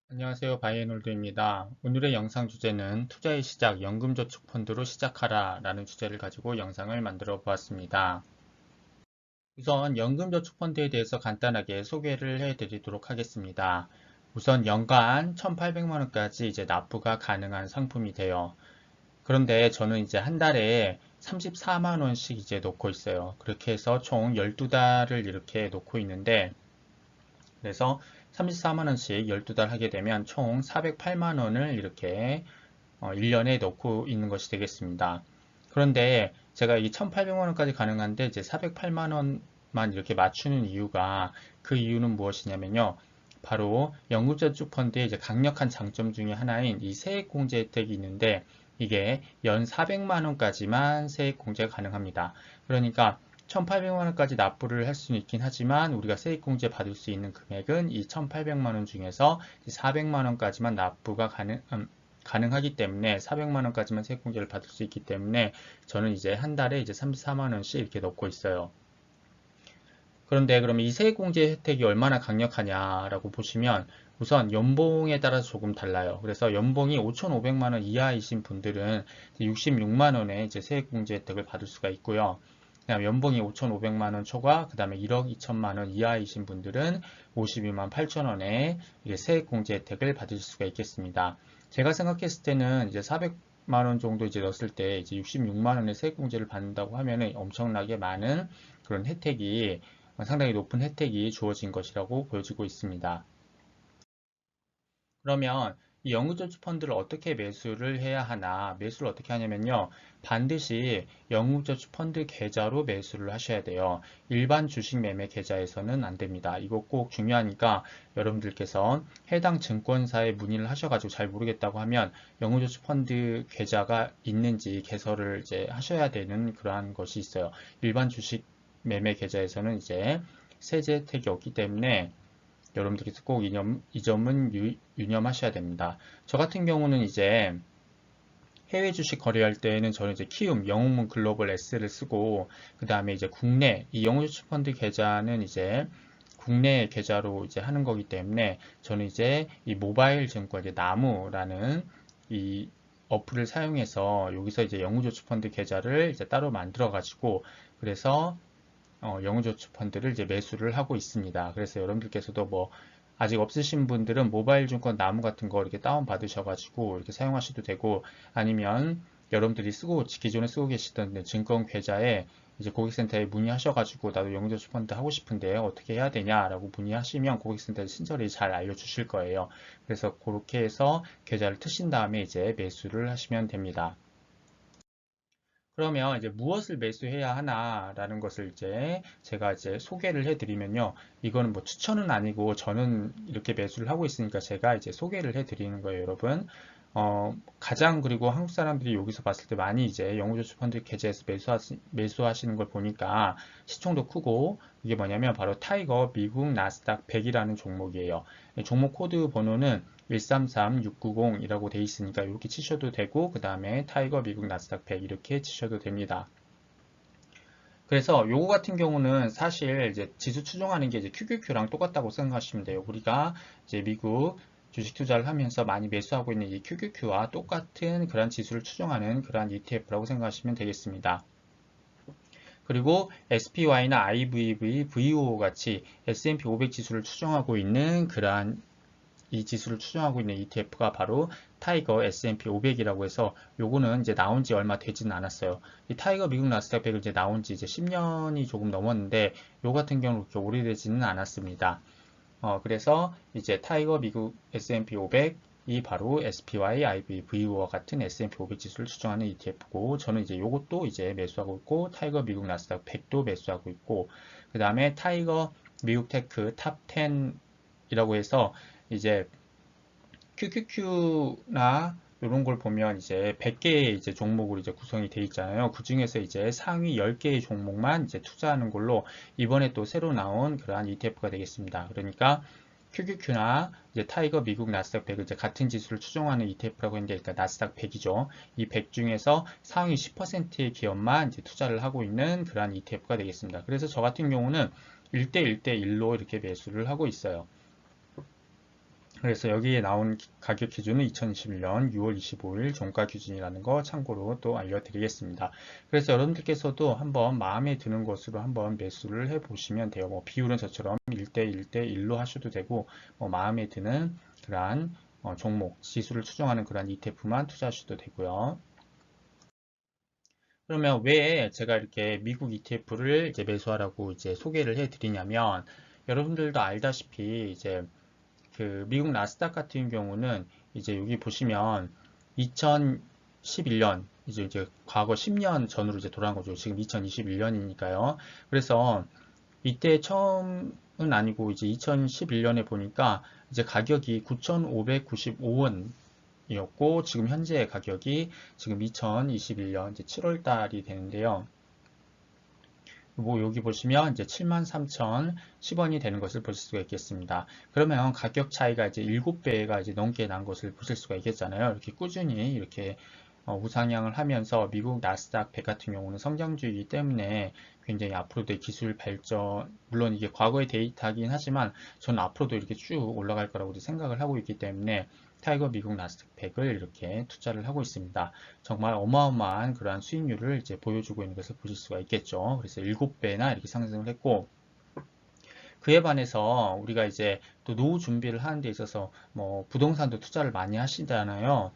안녕하세요. 바이애놀드입니다. 오늘의 영상 주제는 투자의 시작, 연금저축펀드로 시작하라 라는 주제를 가지고 영상을 만들어 보았습니다. 우선 연금저축펀드에 대해서 간단하게 소개를 해 드리도록 하겠습니다. 우선 연간 1,800만 원까지 이제 납부가 가능한 상품이 돼요. 그런데 저는 이제 한 달에 34만 원씩 이제 놓고 있어요. 그렇게 해서 총 12달을 이렇게 놓고 있는데 그래서 34만 원씩 12달 하게 되면 총 408만 원을 이렇게 1년에 넣고 있는 것이 되겠습니다. 그런데 제가 이 1,800만 원까지 가능한데 이제 408만 원만 이렇게 맞추는 이유가 그 이유는 무엇이냐면요. 바로 연금저축펀드의 이제 강력한 장점 중에 하나인 이 세액공제 혜택이 있는데 이게 연 400만 원까지만 세액공제가 가능합니다. 그러니까 1,800만 원까지 납부를 할 수는 있긴 하지만 우리가 세액공제 받을 수 있는 금액은 이 1,800만 원 중에서 400만 원까지만 납부가 가능하기 때문에 400만 원까지만 세액공제를 받을 수 있기 때문에 저는 이제 한 달에 이제 34만 원씩 이렇게 넣고 있어요. 그런데 그러면 이 세액공제 혜택이 얼마나 강력하냐라고 보시면 우선 연봉에 따라서 조금 달라요. 그래서 연봉이 5,500만 원 이하이신 분들은 66만 원의 이제 세액공제 혜택을 받을 수가 있고요. 그다음 연봉이 5,500만 원 초과, 그다음에 1억 2천만 원 이하이신 분들은 52만 8천 원의 세액공제 혜택을 받을 수가 있겠습니다. 제가 생각했을 때는 이제 400만 원 정도 이제 넣었을 때 이제 66만 원의 세액공제를 받는다고 하면은 엄청나게 많은 그런 혜택이 상당히 높은 혜택이 주어진 것이라고 보여지고 있습니다. 그러면 이 연금저축 펀드를 어떻게 매수를 해야 하나? 매수를 어떻게 하냐면요. 반드시 연금저축 펀드 계좌로 매수를 하셔야 돼요. 일반 주식 매매 계좌에서는 안 됩니다. 이거 꼭 중요하니까 여러분들께서 해당 증권사에 문의를 하셔가지고 잘 모르겠다고 하면 연금저축 펀드 계좌가 있는지 개설을 이제 하셔야 되는 그러한 것이 있어요. 일반 주식 매매 계좌에서는 이제 세제 혜택이 없기 때문에 여러분들께서 꼭 이 점은 유념하셔야 됩니다. 저 같은 경우는 이제 해외 주식 거래할 때는 저는 이제 키움, 영웅문 글로벌 S를 쓰고, 그 다음에 이제 국내, 이 영웅주식 펀드 계좌는 이제 국내 계좌로 이제 하는 거기 때문에 저는 이제 이 모바일 증권, 이제 나무라는 이 어플을 사용해서 여기서 이제 영웅저축펀드 계좌를 이제 따로 만들어 가지고 그래서 영구저축펀드를 이제 매수를 하고 있습니다. 그래서 여러분들께서도 뭐 아직 없으신 분들은 모바일 증권 나무 같은 거 이렇게 다운 받으셔가지고 이렇게 사용하셔도 되고 아니면 여러분들이 기존에 쓰고 계시던 증권 계좌에 이제 고객센터에 문의하셔가지고 나도 영구저축펀드 하고 싶은데 어떻게 해야 되냐라고 문의하시면 고객센터에 친절히 잘 알려주실 거예요. 그래서 그렇게 해서 계좌를 트신 다음에 이제 매수를 하시면 됩니다. 그러면 이제 무엇을 매수해야 하나라는 것을 이제 제가 이제 소개를 해드리면요. 이거는 뭐 추천은 아니고 저는 이렇게 매수를 하고 있으니까 제가 이제 소개를 해드리는 거예요, 여러분. 가장 그리고 한국 사람들이 여기서 봤을 때 많이 이제 영구저축펀드 계좌에서 매수하시는 걸 보니까 시총도 크고 이게 뭐냐면 바로 타이거 미국 나스닥 100이라는 종목이에요. 종목 코드 번호는 133690이라고 돼 있으니까 이렇게 치셔도 되고 그 다음에 타이거 미국 나스닥 100 이렇게 치셔도 됩니다. 그래서 요거 같은 경우는 사실 이제 지수 추종하는 게 이제 QQQ랑 똑같다고 생각하시면 돼요. 우리가 이제 미국 주식 투자를 하면서 많이 매수하고 있는 이 QQQ와 똑같은 그런 지수를 추종하는 그런 ETF라고 생각하시면 되겠습니다. 그리고 SPY나 IVV, VO 같이 S&P 500 지수를 추종하고 있는 그러한 이 지수를 추종하고 있는 ETF가 바로 타이거 S&P 500이라고 해서 요거는 이제 나온 지 얼마 되지는 않았어요. 이 타이거 미국 나스닥 100은 이제 나온 지 이제 10년이 조금 넘었는데 요 같은 경우는 그렇게 오래되지는 않았습니다. 그래서 이제 타이거 미국 S&P 500이 바로 SPY, IB, VO와 같은 S&P 500 지수를 추종하는 ETF고 저는 이제 요것도 이제 매수하고 있고 타이거 미국 나스닥 100도 매수하고 있고 그 다음에 타이거 미국 테크 탑 10이라고 해서 이제 QQQ나 이런 걸 보면 이제 100개의 이제 종목으로 이제 구성이 돼 있잖아요. 그 중에서 이제 상위 10개의 종목만 이제 투자하는 걸로 이번에 또 새로 나온 그러한 ETF가 되겠습니다. 그러니까 QQQ나 이제 타이거 미국 나스닥 100을 이제 같은 지수를 추종하는 ETF라고 했는데, 그러니까 나스닥 100이죠. 이 100 중에서 상위 10%의 기업만 이제 투자를 하고 있는 그러한 ETF가 되겠습니다. 그래서 저 같은 경우는 1대 1대 1로 이렇게 매수를 하고 있어요. 그래서 여기에 나온 가격 기준은 2021년 6월 25일 종가 기준이라는 거 참고로 또 알려드리겠습니다. 그래서 여러분들께서도 한번 마음에 드는 것으로 한번 매수를 해 보시면 돼요. 뭐 비율은 저처럼 1대 1대 1로 하셔도 되고, 뭐 마음에 드는 그러한 종목, 지수를 추정하는 그런 ETF만 투자하셔도 되고요. 그러면 왜 제가 이렇게 미국 ETF를 이제 매수하라고 이제 소개를 해 드리냐면, 여러분들도 알다시피 이제 그 미국 나스닥 같은 경우는 이제 여기 보시면 2011년 이제 과거 10년 전으로 이제 돌아간 거죠. 지금 2021년이니까요. 그래서 이때 처음은 아니고 이제 2011년에 보니까 이제 가격이 9,595원이었고 지금 현재 가격이 지금 2021년 이제 7월 달이 되는데요. 뭐 여기 보시면 이제 73,010원이 되는 것을 보실 수가 있겠습니다. 그러면 가격 차이가 이제 7배가 이제 넘게 난 것을 보실 수가 있겠잖아요. 이렇게 꾸준히 이렇게 우상향을 하면서 미국 나스닥 100 같은 경우는 성장주이기 때문에 굉장히 앞으로도 기술 발전, 물론 이게 과거의 데이터이긴 하지만 저는 앞으로도 이렇게 쭉 올라갈 거라고 생각을 하고 있기 때문에 타이거 미국 나스닥 100을 이렇게 투자를 하고 있습니다. 정말 어마어마한 그러한 수익률을 이제 보여주고 있는 것을 보실 수가 있겠죠. 그래서 7배나 이렇게 상승을 했고, 그에 반해서 우리가 이제 또 노후 준비를 하는 데 있어서 뭐 부동산도 투자를 많이 하시잖아요.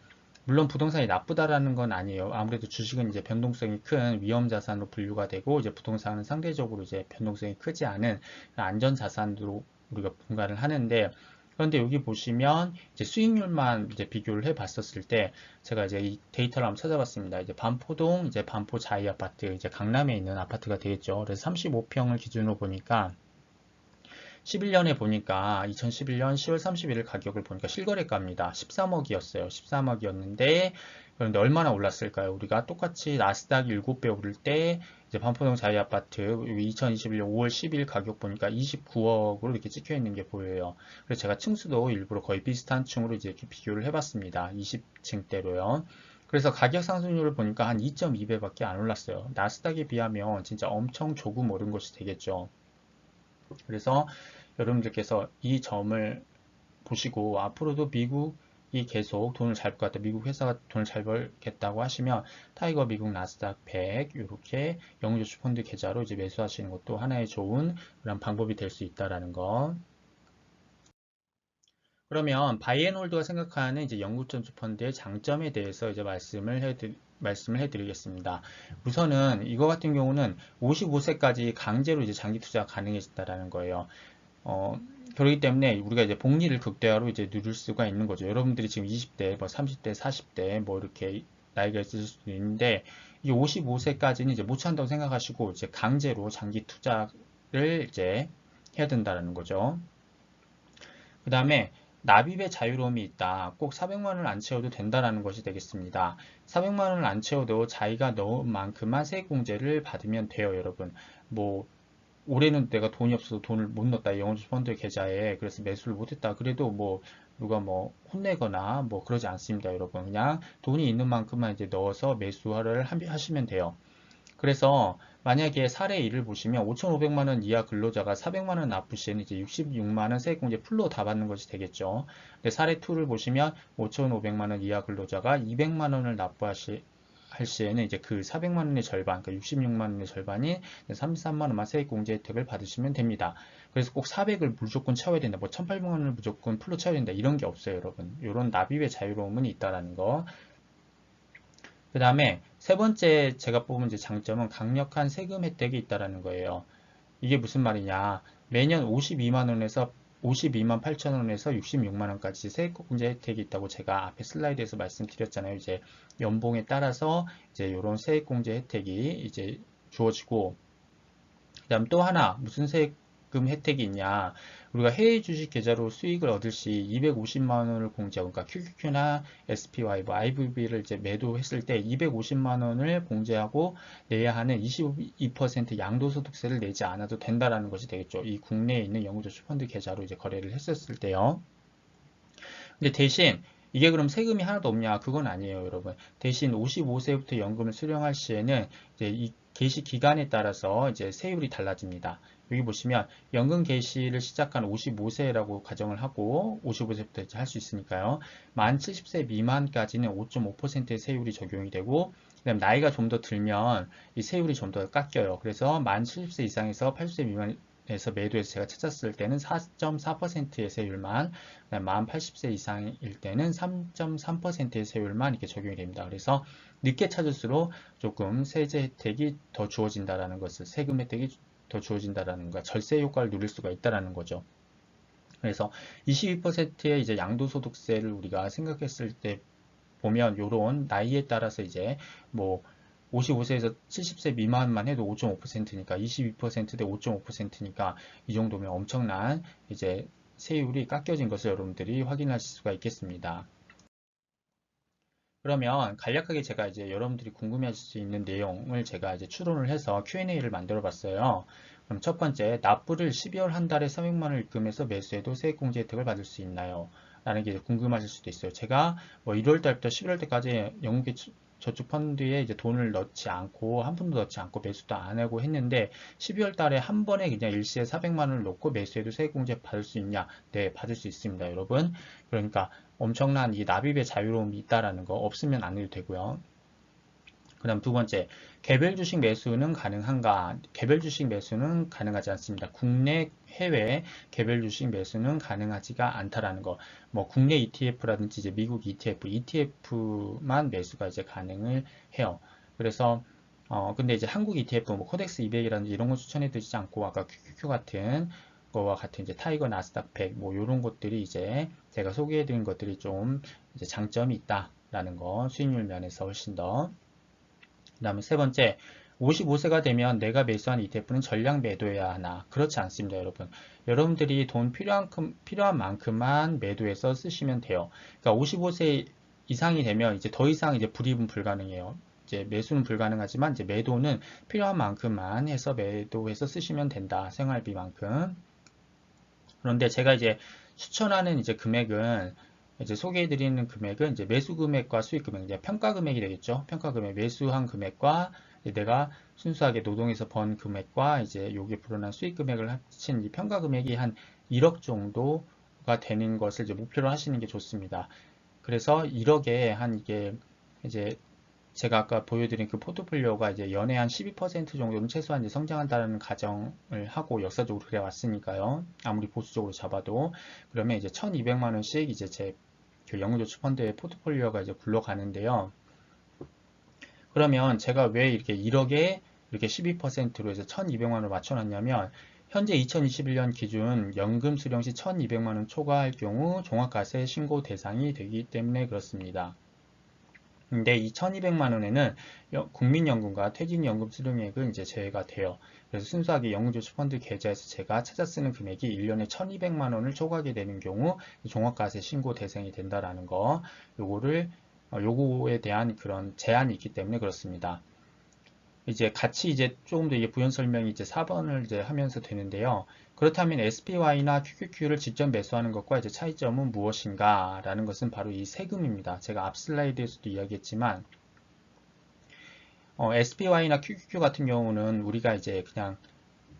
물론 부동산이 나쁘다라는 건 아니에요. 아무래도 주식은 이제 변동성이 큰 위험 자산으로 분류가 되고 이제 부동산은 상대적으로 이제 변동성이 크지 않은 안전 자산으로 우리가 분간을 하는데, 그런데 여기 보시면 이제 수익률만 이제 비교를 해 봤었을 때 제가 이제 이 데이터를 한번 찾아봤습니다. 이제 반포동 이제 반포 자이 아파트 이제 강남에 있는 아파트가 되겠죠. 그래서 35평을 기준으로 보니까 11년에 보니까 2011년 10월 31일 가격을 보니까 실거래가입니다. 13억이었어요. 13억이었는데 그런데 얼마나 올랐을까요? 우리가 똑같이 나스닥 7배 오를 때 이제 반포동 자이아파트 2021년 5월 10일 가격 보니까 29억으로 이렇게 찍혀 있는 게 보여요. 그래서 제가 층수도 일부러 거의 비슷한 층으로 이제 이렇게 비교를 해봤습니다. 20층대로요. 그래서 가격 상승률을 보니까 한 2.2배밖에 안 올랐어요. 나스닥에 비하면 진짜 엄청 조금 오른 것이 되겠죠. 그래서 여러분들께서 이 점을 보시고 앞으로도 미국이 계속 돈을 잘 벌 것 같다. 미국 회사가 돈을 잘 벌겠다고 하시면 타이거 미국 나스닥 100 이렇게 영주주 펀드 계좌로 이제 매수하시는 것도 하나의 좋은 그런 방법이 될 수 있다라는 거. 그러면 바이앤홀드가 생각하는 이제 영국전주 펀드의 장점에 대해서 이제 말씀을 해드리겠습니다. 우선은 이거 같은 경우는 55세까지 강제로 이제 장기 투자가 가능해졌다라는 거예요. 어, 그렇기 때문에 우리가 이제 복리를 극대화로 이제 누릴 수가 있는 거죠. 여러분들이 지금 20대, 뭐 30대, 40대 뭐 이렇게 나이가 있을 수도 있는데 이 55세까지는 이제 못 찬다고 생각하시고 이제 강제로 장기 투자를 이제 해야 된다는 거죠. 그 다음에 납입의 자유로움이 있다. 꼭 400만 원을 안 채워도 된다라는 것이 되겠습니다. 400만 원을 안 채워도 자기가 넣은 만큼만 세액공제를 받으면 돼요, 여러분. 뭐 올해는 내가 돈이 없어서 돈을 못 넣었다. 영어주식 펀드 계좌에. 그래서 매수를 못했다. 그래도 뭐 누가 뭐 혼내거나 뭐 그러지 않습니다, 여러분. 그냥 돈이 있는 만큼만 이제 넣어서 매수를 하시면 돼요. 그래서 만약에 사례 1을 보시면 5,500만 원 이하 근로자가 400만 원 납부 시에는 이제 66만 원 세액공제 풀로 다 받는 것이 되겠죠. 근데 사례 2를 보시면 5,500만 원 이하 근로자가 200만 원을 할 시에는 이제 그 400만 원의 절반, 그러니까 66만 원의 절반인 33만 원만 세액공제 혜택을 받으시면 됩니다. 그래서 꼭 400을 무조건 채워야 된다. 뭐 1,800만 원을 무조건 풀로 채워야 된다. 이런 게 없어요, 여러분. 이런 납입의 자유로움은 있다라는 거. 그 다음에 세 번째 제가 뽑은 이제 장점은 강력한 세금 혜택이 있다라는 거예요. 이게 무슨 말이냐. 매년 52만 원에서 52만 8천 원에서 66만 원까지 세액공제 혜택이 있다고 제가 앞에 슬라이드에서 말씀드렸잖아요. 이제 연봉에 따라서 이제 이런 세액공제 혜택이 이제 주어지고, 그다음 또 하나 무슨 세금 혜택이 있냐. 우리가 해외 주식 계좌로 수익을 얻을 시 250만 원을 공제하고, 그러니까 QQQ나 SPY, 뭐 IVB를 이제 매도했을 때 250만 원을 공제하고 내야 하는 22% 양도소득세를 내지 않아도 된다라는 것이 되겠죠. 이 국내에 있는 영구저축 펀드 계좌로 이제 거래를 했었을 때요. 근데 대신 이게 그럼 세금이 하나도 없냐? 그건 아니에요, 여러분. 대신 55세부터 연금을 수령할 시에는 이제 이 개시 기간에 따라서 이제 세율이 달라집니다. 여기 보시면 연금 개시를 시작한 55세라고 가정을 하고 55세부터 이제 할 수 있으니까요. 만 70세 미만까지는 5.5%의 세율이 적용이 되고 그다음 나이가 좀 더 들면 이 세율이 좀 더 깎여요. 그래서 만 70세 이상에서 80세 미만에서 매도해서 제가 찾았을 때는 4.4%의 세율만, 만 80세 이상일 때는 3.3%의 세율만 이렇게 적용이 됩니다. 그래서 늦게 찾을수록 조금 세제 혜택이 더 주어진다라는 것을, 세금 혜택이 더 주어진다라는 거, 절세 효과를 누릴 수가 있다라는 거죠. 그래서 22%의 이제 양도소득세를 우리가 생각했을 때 보면 요런 나이에 따라서 이제 뭐 55세에서 70세 미만만 해도 5.5%니까 22%대 5.5%니까 이 정도면 엄청난 이제 세율이 깎여진 것을 여러분들이 확인하실 수가 있겠습니다. 그러면 간략하게 제가 이제 여러분들이 궁금해하실 수 있는 내용을 제가 이제 추론을 해서 Q&A를 만들어 봤어요. 그럼 첫 번째, 납부를 12월 한 달에 300만 원을 입금해서 매수해도 세액공제 혜택을 받을 수 있나요? 라는 게 궁금하실 수도 있어요. 제가 뭐 1월 달부터 11월 달까지 영국의 저축 펀드에 이제 돈을 넣지 않고 한 푼도 넣지 않고 매수도 안 하고 했는데 12월 달에 한 번에 그냥 일시에 400만 원을 넣고 매수해도 세액공제 받을 수 있냐? 네, 받을 수 있습니다, 여러분. 그러니까 엄청난 이 납입의 자유로움이 있다라는 거 없으면 안 해도 되고요. 그 다음 두 번째, 개별 주식 매수는 가능한가? 개별 주식 매수는 가능하지 않습니다. 국내, 해외 개별 주식 매수는 가능하지가 않다라는 거. 뭐 국내 ETF라든지 이제 미국 ETF, ETF만 매수가 이제 가능을 해요. 그래서 근데 이제 한국 ETF, 뭐 코덱스 200이라든지 이런 거 추천해 드리지 않고 아까 QQQ 같은 거와 같은 이제 타이거 나스닥 100, 뭐 이런 것들이 이제 제가 소개해 드린 것들이 좀 이제 장점이 있다라는 거, 수익률 면에서 훨씬 더. 그 다음에 세 번째, 55세가 되면 내가 매수한 ETF는 전량 매도해야 하나? 그렇지 않습니다, 여러분. 여러분들이 돈 필요한 만큼만 매도해서 쓰시면 돼요. 그러니까 55세 이상이 되면 이제 더 이상 이제 불입은 불가능해요. 이제 매수는 불가능하지만 이제 매도는 필요한 만큼만 해서 매도해서 쓰시면 된다. 생활비만큼. 그런데 제가 이제 추천하는 이제 금액은 이제 소개해드리는 금액은 이제 매수 금액과 수익 금액, 이제 평가 금액이 되겠죠. 평가 금액, 매수한 금액과 내가 순수하게 노동해서 번 금액과 이제 여기에 불어난 수익 금액을 합친 이 평가 금액이 한 1억 정도가 되는 것을 이제 목표로 하시는 게 좋습니다. 그래서 1억에 한 이게 이제 제가 아까 보여드린 그 포트폴리오가 이제 연에 한 12% 정도는 최소한 이제 성장한다는 가정을 하고 역사적으로 그래 왔으니까요. 아무리 보수적으로 잡아도 그러면 이제 1,200만 원씩 이제 제 그 영구저축 펀드의 포트폴리오가 이제 굴러가는데요. 그러면 제가 왜 이렇게 1억에 이렇게 12%로 해서 1,200만 원을 맞춰놨냐면 현재 2021년 기준 연금 수령 시 1,200만 원 초과할 경우 종합과세 신고 대상이 되기 때문에 그렇습니다. 근데 이 1200만 원에는 국민연금과 퇴직연금 수령액은 이제 제외가 돼요. 그래서 순수하게 연금저축펀드 계좌에서 제가 찾아 쓰는 금액이 1년에 1200만 원을 초과하게 되는 경우 종합과세 신고 대상이 된다라는 거, 요거에 대한 그런 제한이 있기 때문에 그렇습니다. 이제 같이 이제 조금 더 이게 부연 설명이 이제 4번을 이제 하면서 되는데요. 그렇다면 SPY나 QQQ를 직접 매수하는 것과 이제 차이점은 무엇인가? 라는 것은 바로 이 세금입니다. 제가 앞 슬라이드에서도 이야기했지만, SPY나 QQQ 같은 경우는 우리가 이제 그냥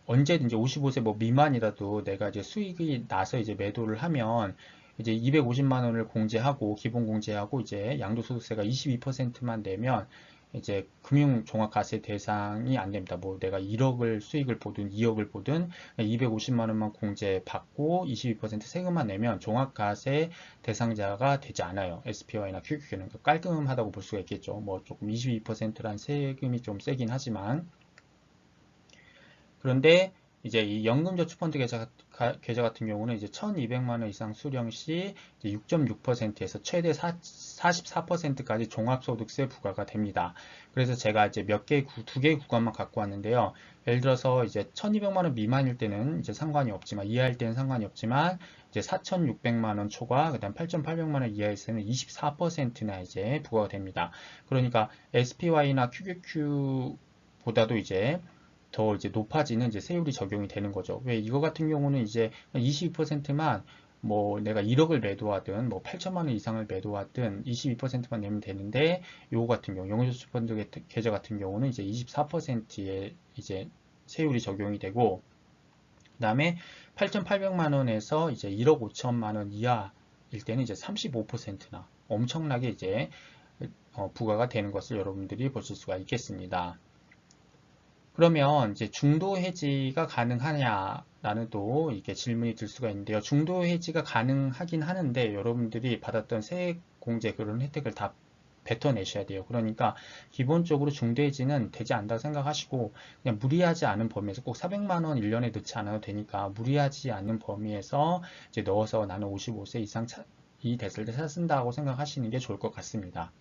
언제든지 55세 뭐 미만이라도 내가 이제 수익이 나서 이제 매도를 하면 이제 250만 원을 공제하고 기본 공제하고 이제 양도소득세가 22%만 내면 이제 금융종합과세 대상이 안 됩니다. 뭐 내가 1억을 수익을 보든 2억을 보든 250만 원만 공제받고 22% 세금만 내면 종합과세 대상자가 되지 않아요. SPY나 QQQ는 깔끔하다고 볼 수가 있겠죠. 뭐 조금 22%란 세금이 좀 세긴 하지만 그런데 이제 이 연금저축펀드 계좌 같은 경우는 이제 1,200만 원 이상 수령 시 6.6%에서 최대 44%까지 종합소득세 부과가 됩니다. 그래서 제가 이제 두 개의 구간만 갖고 왔는데요. 예를 들어서 이제 1,200만 원 미만일 때는 이제 상관이 없지만 이하일 때는 상관이 없지만 이제 4,600만 원 초과 그다음 8,800만 원 이하일 때는 24%나 이제 부과가 됩니다. 그러니까 SPY나 QQQ 보다도 이제 더 이제 높아지는 이제 세율이 적용이 되는 거죠. 왜 이거 같은 경우는 이제 22%만 뭐 내가 1억을 매도하든 뭐 8천만 원 이상을 매도하든 22%만 내면 되는데 요거 같은 경우 영주펀드 계좌 같은 경우는 이제 24%의 이제 세율이 적용이 되고 그다음에 8,800만 원에서 이제 1억 5천만 원 이하일 때는 이제 35%나 엄청나게 이제 부과가 되는 것을 여러분들이 보실 수가 있겠습니다. 그러면 이제 중도 해지가 가능하냐라는 또 이게 질문이 들 수가 있는데요. 중도 해지가 가능하긴 하는데 여러분들이 받았던 세액공제 그런 혜택을 다 뱉어내셔야 돼요. 그러니까 기본적으로 중도 해지는 되지 않다고 생각하시고 그냥 무리하지 않은 범위에서 꼭 400만 원 1년에 넣지 않아도 되니까 무리하지 않은 범위에서 이제 넣어서 나는 55세 이상 이 됐을 때 쓴다고 생각하시는 게 좋을 것 같습니다.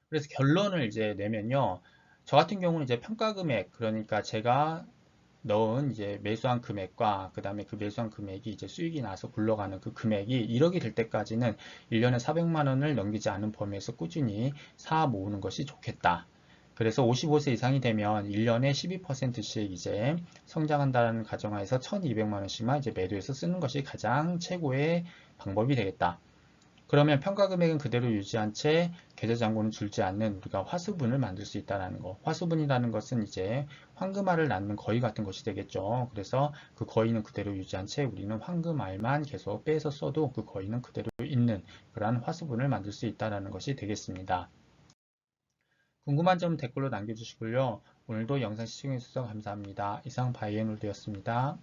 그래서 결론을 이제 내면요. 저 같은 경우는 이제 평가 금액, 그러니까 제가 넣은 이제 매수한 금액과 그 다음에 그 매수한 금액이 이제 수익이 나서 굴러가는 그 금액이 1억이 될 때까지는 1년에 400만 원을 넘기지 않은 범위에서 꾸준히 사 모으는 것이 좋겠다. 그래서 55세 이상이 되면 1년에 12%씩 이제 성장한다는 가정하에서 1200만 원씩만 이제 매도해서 쓰는 것이 가장 최고의 방법이 되겠다. 그러면 평가 금액은 그대로 유지한 채 계좌 잔고는 줄지 않는 우리가 화수분을 만들 수 있다는 거. 화수분이라는 것은 이제 황금알을 낳는 거위 같은 것이 되겠죠. 그래서 그 거위는 그대로 유지한 채 우리는 황금알만 계속 빼서 써도 그 거위는 그대로 있는 그러한 화수분을 만들 수 있다는 것이 되겠습니다. 궁금한 점 댓글로 남겨주시고요. 오늘도 영상 시청해주셔서 감사합니다. 이상 바이앤홀드였습니다.